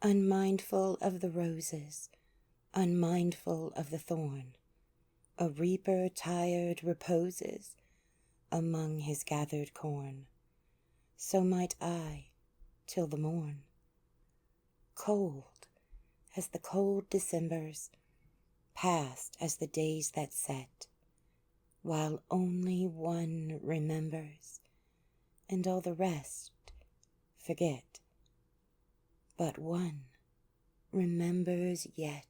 Unmindful of the roses, unmindful of the thorn, a reaper tired reposes among his gathered corn. So might I till the morn. Cold as the cold Decembers, past as the days that set, while only one remembers, and all the rest forget. But one remembers yet.